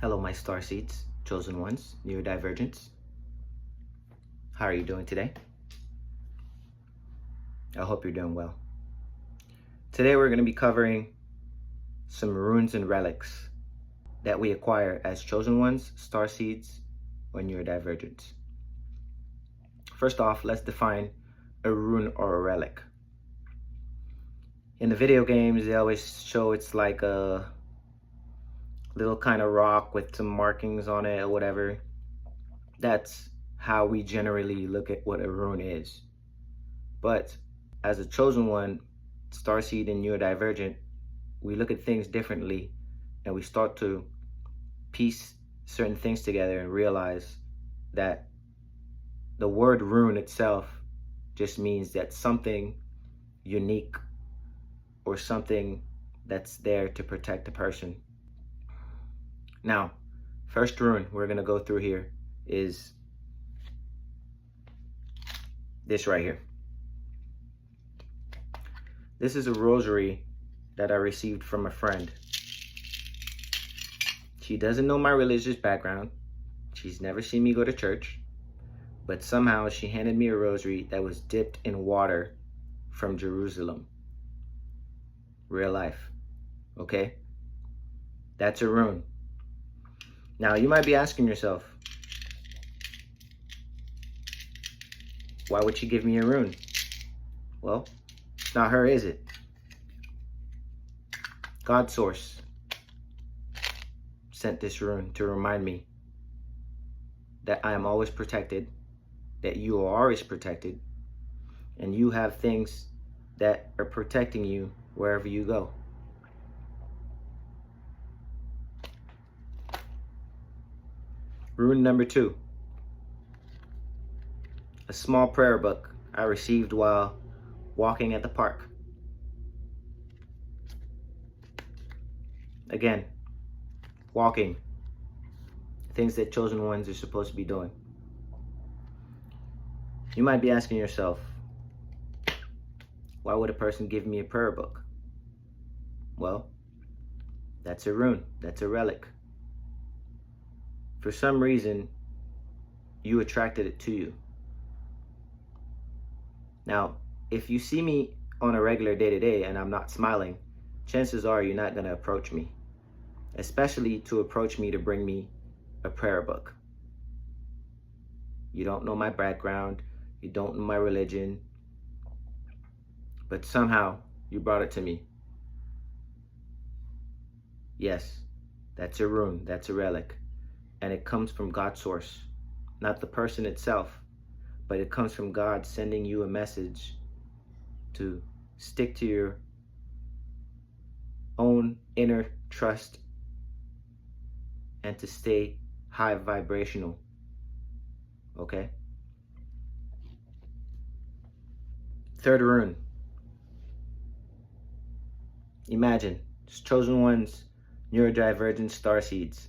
Hello, my star seeds, chosen ones, neurodivergents. How are you doing today? I hope you're doing well. Today we're going to be covering some runes and relics that we acquire as chosen ones, star seeds, or neurodivergents. First off, let's define a rune or a relic. In the video games, they always show it's like a little kind of rock with some markings on it or whatever. That's how we generally look at what a rune is. But as a chosen one, starseed and neurodivergent, we look at things differently and we start to piece certain things together and realize that the word rune itself just means that something unique or something that's there to protect a person. Now, first rune we're going to go through here is this right here. This is a rosary that I received from a friend. She doesn't know my religious background. She's never seen me go to church, but somehow she handed me a rosary that was dipped in water from Jerusalem. Real life, okay? That's a rune. Now, you might be asking yourself, why would she give me a rune? Well, it's not her, is it? God source sent this rune to remind me that I am always protected, that you are always protected, and you have things that are protecting you wherever you go. Rune number 2. A small prayer book I received while walking at the park. Again, walking. Things that chosen ones are supposed to be doing. You might be asking yourself, why would a person give me a prayer book? Well, that's a rune. That's a relic. For some reason, you attracted it to you. Now, if you see me on a regular day-to-day and I'm not smiling, chances are you're not going to approach me, especially to approach me to bring me a prayer book. You don't know my background, you don't know my religion, but somehow you brought it to me. Yes, that's a rune, that's a relic, and it comes from God's source, not the person itself, but it comes from God sending you a message to stick to your own inner trust and to stay high vibrational, okay? Third rune. Imagine, chosen ones, neurodivergent starseeds.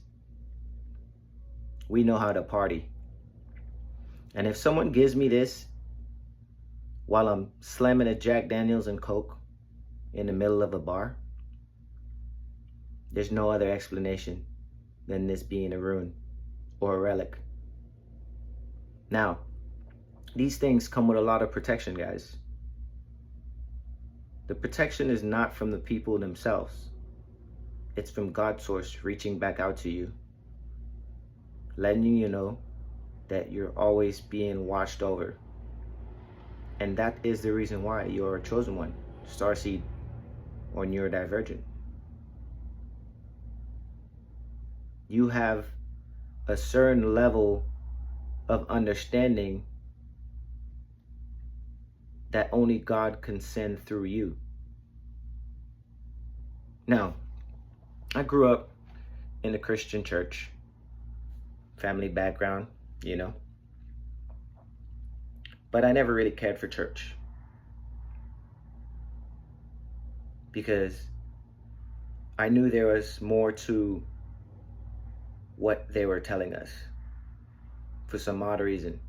We know how to party. And if someone gives me this while I'm slamming a Jack Daniels and Coke in the middle of a bar, there's no other explanation than this being a rune or a relic. Now, these things come with a lot of protection, guys. The protection is not from the people themselves. It's from God's source reaching back out to you, letting you know that you're always being watched over. And that is the reason why you're a chosen one, starseed or neurodivergent. You have a certain level of understanding that only God can send through you. Now, I grew up in a Christian church, family background, you know, but I never really cared for church because I knew there was more to what they were telling us for some odd reason.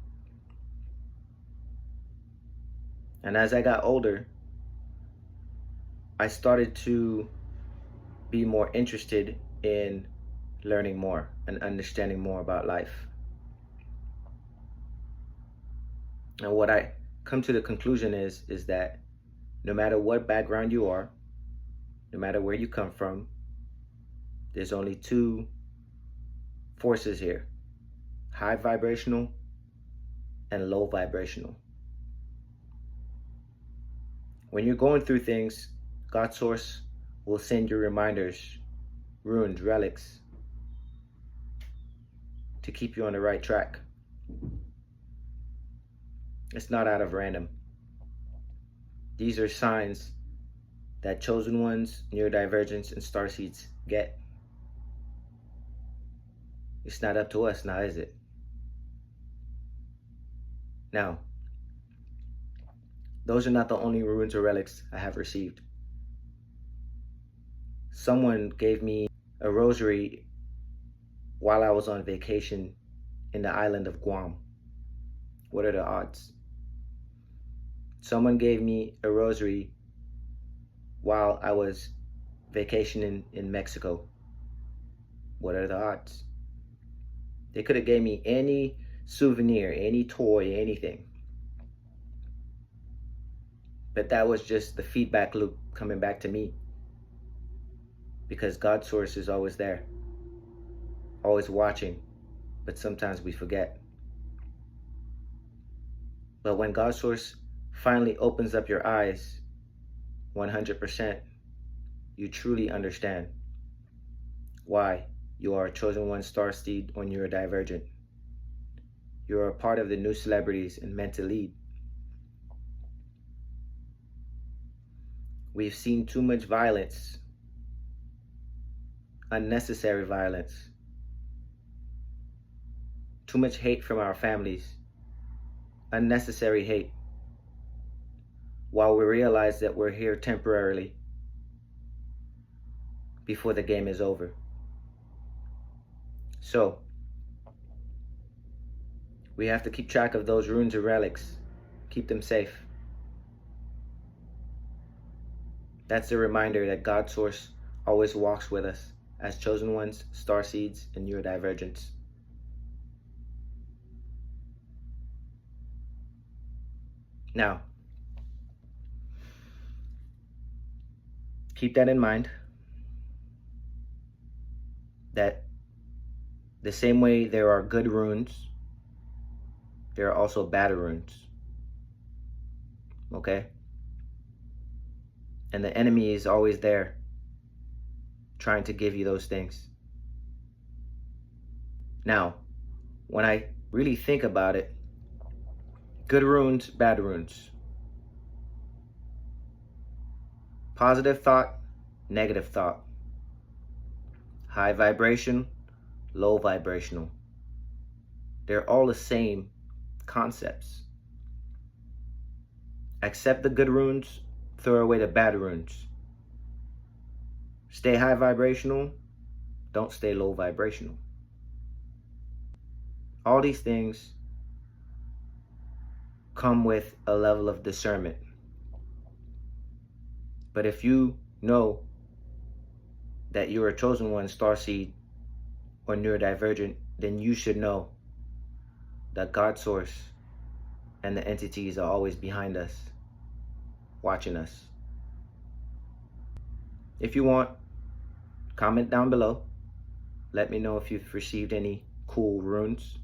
And as I got older, I started to be more interested in learning more and understanding more about life. And what I come to the conclusion is that no matter what background you are, no matter where you come from, there's only two forces here: high vibrational and low vibrational. When you're going through things, God Source will send you reminders, runes, relics, to keep you on the right track. It's not out of random. These are signs that chosen ones, neurodivergents, and starseeds get. It's not up to us now, is it? Now, those are not the only runes or relics I have received. Someone gave me a rosary while I was on vacation in the island of Guam. What are the odds? Someone gave me a rosary while I was vacationing in Mexico. What are the odds? They could have gave me any souvenir, any toy, anything. But that was just the feedback loop coming back to me. Because God's Source is always there, always watching, but sometimes we forget. But when God's Source finally opens up your eyes 100%, you truly understand why you are a chosen one starseed or neurodivergent. You are a part of the new celebrities and meant to lead. We've seen too much violence, unnecessary violence, too much hate from our families, unnecessary hate, while we realize that we're here temporarily before the game is over. So, we have to keep track of those runes and relics, keep them safe. That's a reminder that God's Source always walks with us as chosen ones, starseeds, and neurodivergents. Now, keep that in mind, that the same way there are good runes, there are also bad runes. Okay? And the enemy is always there, trying to give you those things. Now, when I really think about it, good runes, bad runes. Positive thought, negative thought. High vibration, low vibrational. They're all the same concepts. Accept the good runes, throw away the bad runes. Stay high vibrational, don't stay low vibrational. All these things come with a level of discernment. But if you know that you're a chosen one, starseed, or neurodivergent, then you should know that God's Source and the entities are always behind us, watching us. If you want, comment down below. Let me know if you've received any cool runes,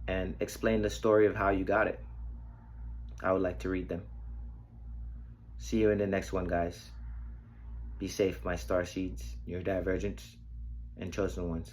and explain the story of how you got it. I would like to read them. See you in the next one, guys. Be safe, my starseeds, neurodivergents, and chosen ones.